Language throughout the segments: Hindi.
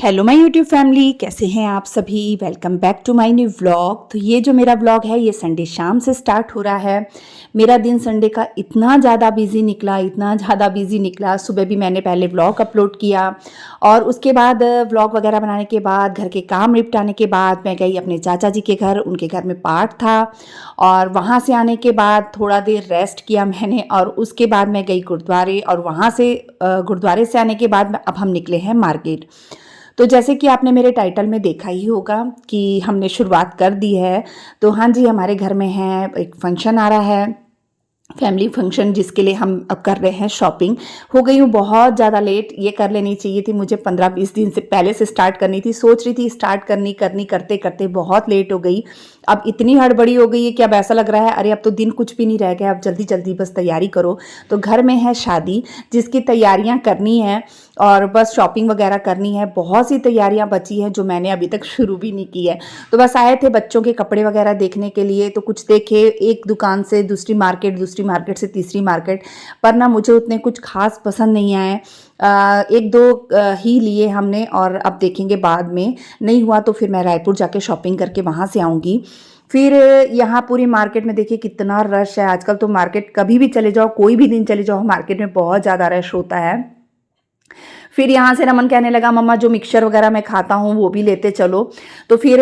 हेलो माय यूट्यूब फैमिली, कैसे हैं आप सभी। Welcome back to my new vlog. तो ये जो मेरा व्लॉग है ये संडे शाम से स्टार्ट हो रहा है। मेरा दिन संडे का इतना ज़्यादा बिजी निकला। सुबह भी मैंने पहले व्लॉग अपलोड किया और उसके बाद व्लॉग वगैरह बनाने के बाद घर के काम निपटाने के बाद मैं गई अपने चाचा जी के घर। उनके घर में पाठ था और वहाँ से आने के बाद थोड़ा देर रेस्ट किया मैंने और उसके बाद मैं गई गुरुद्वारे और वहाँ से गुरुद्वारे से आने के बाद अब हम निकले हैं मार्केट। तो जैसे कि आपने मेरे टाइटल में देखा ही होगा कि हमने शुरुआत कर दी है। तो हाँ जी, हमारे घर में है एक फंक्शन आ रहा है, फैमिली फंक्शन, जिसके लिए हम अब कर रहे हैं शॉपिंग। हो गई हूँ बहुत ज़्यादा लेट। ये कर लेनी चाहिए थी मुझे 15-20 दिन से पहले से स्टार्ट करनी थी। सोच रही थी स्टार्ट करनी करते करते बहुत लेट हो गई। अब इतनी हड़बड़ी हो गई है कि अब ऐसा लग रहा है अरे अब तो दिन कुछ भी नहीं रह गया, अब जल्दी जल्दी बस तैयारी करो। तो घर में है शादी जिसकी तैयारियां करनी है और बस शॉपिंग वगैरह करनी है। बहुत सी तैयारियां बची हैं जो मैंने अभी तक शुरू भी नहीं की है। तो बस आए थे बच्चों के कपड़े वगैरह देखने के लिए। तो कुछ देखे, एक दुकान से दूसरी मार्केट से तीसरी मार्केट, पर ना मुझे उतने कुछ खास पसंद नहीं आए। एक दो ही लिए हमने और अब देखेंगे बाद में नहीं हुआ तो फिर मैं रायपुर जाके शॉपिंग करके वहाँ से आऊँगी। फिर यहाँ पूरी मार्केट में देखिए कितना रश है आजकल। तो मार्केट कभी भी चले जाओ, कोई भी दिन चले जाओ, मार्केट में बहुत ज़्यादा रश होता है। फिर यहाँ से रमन कहने लगा मम्मा जो मिक्सचर वगैरह मैं खाता हूँ वो भी लेते चलो। तो फिर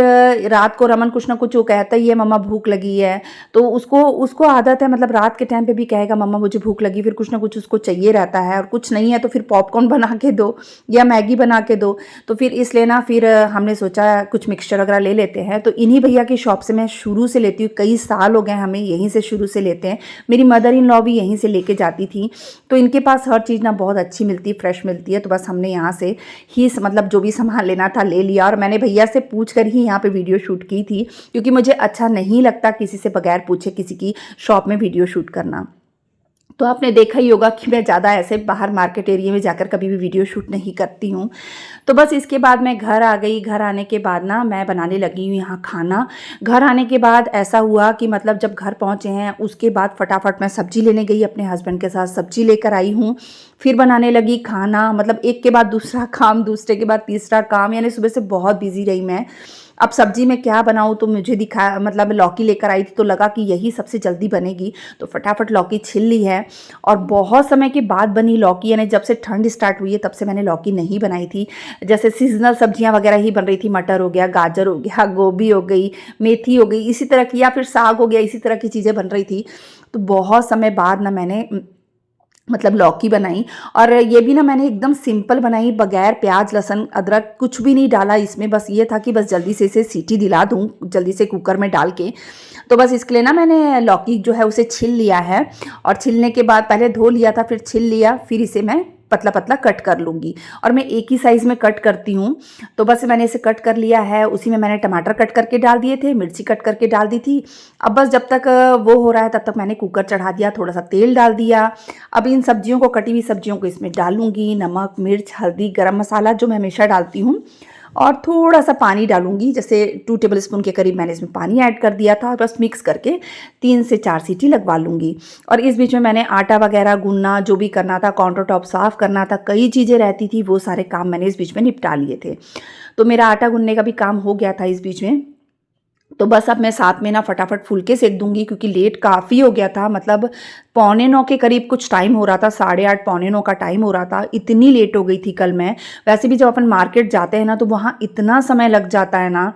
रात को रमन कुछ ना कुछ वो कहता ही है मम्मा भूख लगी है। तो उसको उसको आदत है, मतलब रात के टाइम पे भी कहेगा मम्मा मुझे भूख लगी, फिर कुछ ना कुछ उसको चाहिए रहता है और कुछ नहीं है तो फिर पॉपकॉर्न बना के दो या मैगी बना के दो। तो फिर इसलिए ना फिर हमने सोचा कुछ मिक्सचर वगैरह ले लेते हैं। तो इन्हीं भैया की शॉप से मैं शुरू से लेती हूँ, कई साल हो गए हमें यहीं से शुरू से लेते हैं। मेरी मदर इन लॉ भी यहीं से लेके जाती थी। तो इनके पास हर चीज़ ना बहुत अच्छी मिलती है, फ्रेश मिलती है। तो बस हमने यहाँ से ही मतलब जो भी सामान लेना था ले लिया और मैंने भैया से पूछ कर ही यहाँ पे वीडियो शूट की थी, क्योंकि मुझे अच्छा नहीं लगता किसी से बगैर पूछे किसी की शॉप में वीडियो शूट करना। तो आपने देखा ही होगा कि मैं ज़्यादा ऐसे बाहर मार्केट एरिया में जाकर कभी भी वीडियो शूट नहीं करती हूँ। तो बस इसके बाद मैं घर आ गई। घर आने के बाद ना मैं बनाने लगी हूँ यहाँ खाना। घर आने के बाद ऐसा हुआ कि मतलब जब घर पहुँचे हैं उसके बाद फटाफट मैं सब्जी लेने गई, अपने हस्बैंड के साथ सब्जी लेकर आई हूँ। फिर बनाने लगी खाना, मतलब एक के बाद दूसरा काम, दूसरे के बाद तीसरा काम, यानी सुबह से बहुत बिजी रही मैं। अब सब्जी में क्या बनाऊँ तो मुझे दिखा, मतलब लौकी लेकर आई थी तो लगा कि यही सबसे जल्दी बनेगी। तो फटाफट लौकी छिल ली है और बहुत समय के बाद बनी लौकी, यानी जब से ठंड स्टार्ट हुई है तब से मैंने लौकी नहीं बनाई थी। जैसे सीजनल सब्जियां वगैरह ही बन रही थी, मटर हो गया, गाजर हो गया, गोभी हो गई, मेथी हो गई, इसी तरह की, या फिर साग हो गया, इसी तरह की चीज़ें बन रही थी। तो बहुत समय बाद ना मैंने मतलब लौकी बनाई। और ये भी ना मैंने एकदम सिंपल बनाई, बगैर प्याज लहसुन अदरक कुछ भी नहीं डाला इसमें। बस ये था कि बस जल्दी से इसे सीटी दिला दूँ, जल्दी से कुकर में डाल के। तो बस इसके लिए ना मैंने लौकी जो है उसे छिल लिया है और छिलने के बाद पहले धो लिया था, फिर छिल लिया, फिर इसे मैं पतला पतला कट कर लूँगी। और मैं एक ही साइज़ में कट करती हूँ। तो बस मैंने इसे कट कर लिया है। उसी में मैंने टमाटर कट करके डाल दिए थे, मिर्ची कट करके डाल दी थी। अब बस जब तक वो हो रहा है तब तक मैंने कुकर चढ़ा दिया, थोड़ा सा तेल डाल दिया। अब इन सब्जियों को, कटी हुई सब्जियों को इसमें डालूंगी। नमक, मिर्च, हल्दी, गरम मसाला जो मैं हमेशा डालती हूँ, और थोड़ा सा पानी डालूंगी, जैसे 2 टेबलस्पून के करीब मैंने इसमें पानी ऐड कर दिया था। और बस मिक्स करके 3 से 4 सीटी लगवा लूँगी। और इस बीच में मैंने आटा वगैरह गूंदना, जो भी करना था, काउंटर टॉप साफ़ करना था, कई चीज़ें रहती थी, वो सारे काम मैंने इस बीच में निपटा लिए थे। तो मेरा आटा गूंदने का भी काम हो गया था इस बीच में। तो बस अब मैं साथ में ना फटाफट फुलके सेक दूंगी, क्योंकि लेट काफ़ी हो गया था। मतलब 8:45 के करीब कुछ टाइम हो रहा था, 8:30 8:45 का टाइम हो रहा था। इतनी लेट हो गई थी कल मैं। वैसे भी जब अपन मार्केट जाते हैं ना तो वहाँ इतना समय लग जाता है ना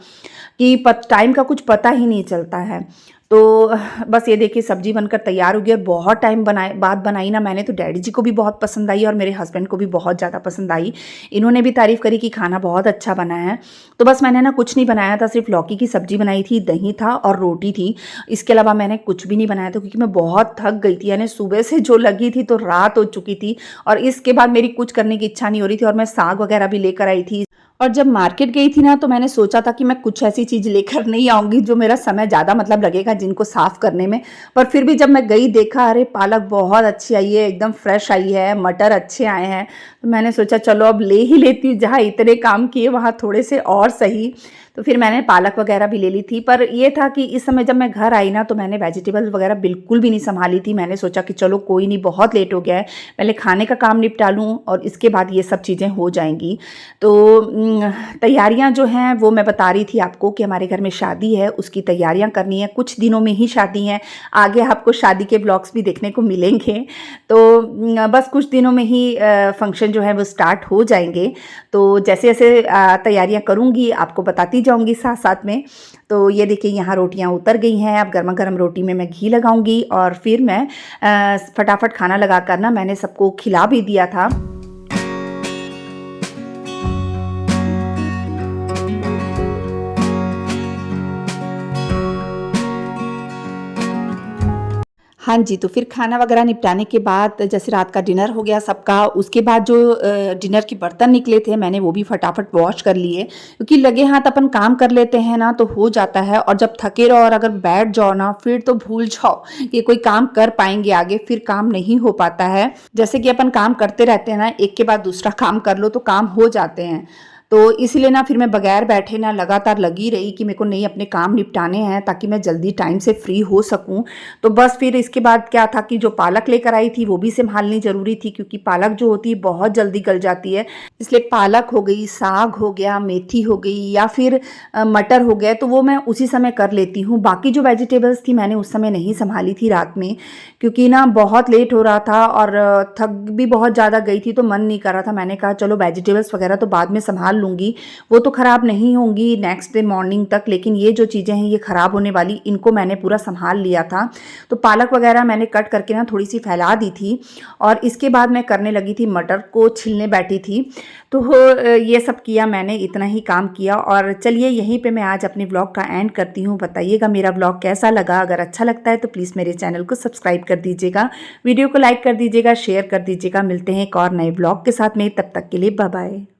कि टाइम का कुछ पता ही नहीं चलता है। तो बस ये देखिए सब्जी बनकर तैयार हो गई। और बहुत टाइम बाद बनाई ना मैंने, तो डैडी जी को भी बहुत पसंद आई और मेरे हस्बैंड को भी बहुत ज़्यादा पसंद आई। इन्होंने भी तारीफ़ करी कि खाना बहुत अच्छा बना है। तो बस मैंने ना कुछ नहीं बनाया था, सिर्फ लौकी की सब्जी बनाई थी, दही था और रोटी थी। इसके अलावा मैंने कुछ भी नहीं बनाया था, क्योंकि मैं बहुत थक गई थी। यानी सुबह से जो लगी थी तो रात हो चुकी थी और इसके बाद मेरी कुछ करने की इच्छा नहीं हो रही थी। और मैं साग वगैरह भी लेकर आई थी। और जब मार्केट गई थी ना तो मैंने सोचा था कि मैं कुछ ऐसी चीज़ लेकर नहीं आऊँगी जो मेरा समय ज़्यादा मतलब लगेगा जिनको साफ़ करने में। पर फिर भी जब मैं गई देखा, अरे पालक बहुत अच्छी आई है, एकदम फ्रेश आई है, मटर अच्छे आए हैं। तो मैंने सोचा चलो अब ले ही लेती हूँ, जहाँ इतने काम किए वहाँ थोड़े से और सही। तो फिर मैंने पालक वगैरह भी ले ली थी। पर ये था कि इस समय जब मैं घर आई ना तो मैंने वेजिटेबल वगैरह बिल्कुल भी नहीं संभाली थी। मैंने सोचा कि चलो कोई नहीं, बहुत लेट हो गया है, पहले खाने का काम निपटा लूँ और इसके बाद ये सब चीज़ें हो जाएंगी। तो तैयारियाँ जो हैं वो मैं बता रही थी आपको कि हमारे घर में शादी है, उसकी तैयारियाँ करनी है। कुछ दिनों में ही शादी है, आगे आपको शादी के ब्लॉग्स भी देखने को मिलेंगे। तो बस कुछ दिनों में ही फंक्शन जो है वो स्टार्ट हो जाएंगे। तो जैसे जैसे तैयारियां करूंगी आपको बताती जाऊंगी साथ साथ में। तो ये देखिए यहाँ रोटियां उतर गई हैं। अब गर्मा गर्म रोटी में मैं घी लगाऊंगी और फिर मैं फटाफट खाना लगाकर ना मैंने सबको खिला भी दिया था। हाँ जी, तो फिर खाना वगैरह निपटाने के बाद जैसे रात का डिनर हो गया सबका, उसके बाद जो डिनर के बर्तन निकले थे मैंने वो भी फटाफट वॉश कर लिए, क्योंकि लगे हाथ अपन काम कर लेते हैं ना तो हो जाता है, और जब थके रहो और अगर बैठ जाओ ना फिर तो भूल जाओ कि कोई काम कर पाएंगे आगे, फिर काम नहीं हो पाता है। जैसे कि अपन काम करते रहते हैं ना, एक के बाद दूसरा काम कर लो तो काम हो जाते हैं। तो इसलिए ना फिर मैं बगैर बैठे ना लगातार लगी रही कि मेरे को नहीं अपने काम निपटाने हैं ताकि मैं जल्दी टाइम से फ्री हो सकूं। तो बस फिर इसके बाद क्या था कि जो पालक लेकर आई थी वो भी संभालनी ज़रूरी थी, क्योंकि पालक जो होती है बहुत जल्दी गल जाती है। इसलिए पालक हो गई, साग हो गया, मेथी हो गई या फिर मटर हो गया, तो वो मैं उसी समय कर लेती हूँ। बाकी जो वेजिटेबल्स थी मैंने उस समय नहीं संभाली थी रात में, क्योंकि ना बहुत लेट हो रहा था और थक भी बहुत ज़्यादा गई थी तो मन नहीं कर रहा था। मैंने कहा चलो वेजिटेबल्स वगैरह तो बाद में संभाल लूँगी, वो तो ख़राब नहीं होंगी नेक्स्ट डे मॉर्निंग तक, लेकिन ये जो चीज़ें हैं ये ख़राब होने वाली, इनको मैंने पूरा संभाल लिया था। तो पालक वगैरह मैंने कट करके ना थोड़ी सी फैला दी थी और इसके बाद मैं करने लगी थी, मटर को छीलने बैठी थी। तो ये सब किया मैंने, इतना ही काम किया। और चलिए यहीं पे मैं आज अपने व्लॉग का एंड करती हूँ। बताइएगा मेरा व्लॉग कैसा लगा, अगर अच्छा लगता है तो प्लीज़ मेरे चैनल को सब्सक्राइब कर दीजिएगा, वीडियो को लाइक कर दीजिएगा, शेयर कर दीजिएगा। मिलते हैं एक और नए व्लॉग के साथ में, तब तक के लिए बाय बाय।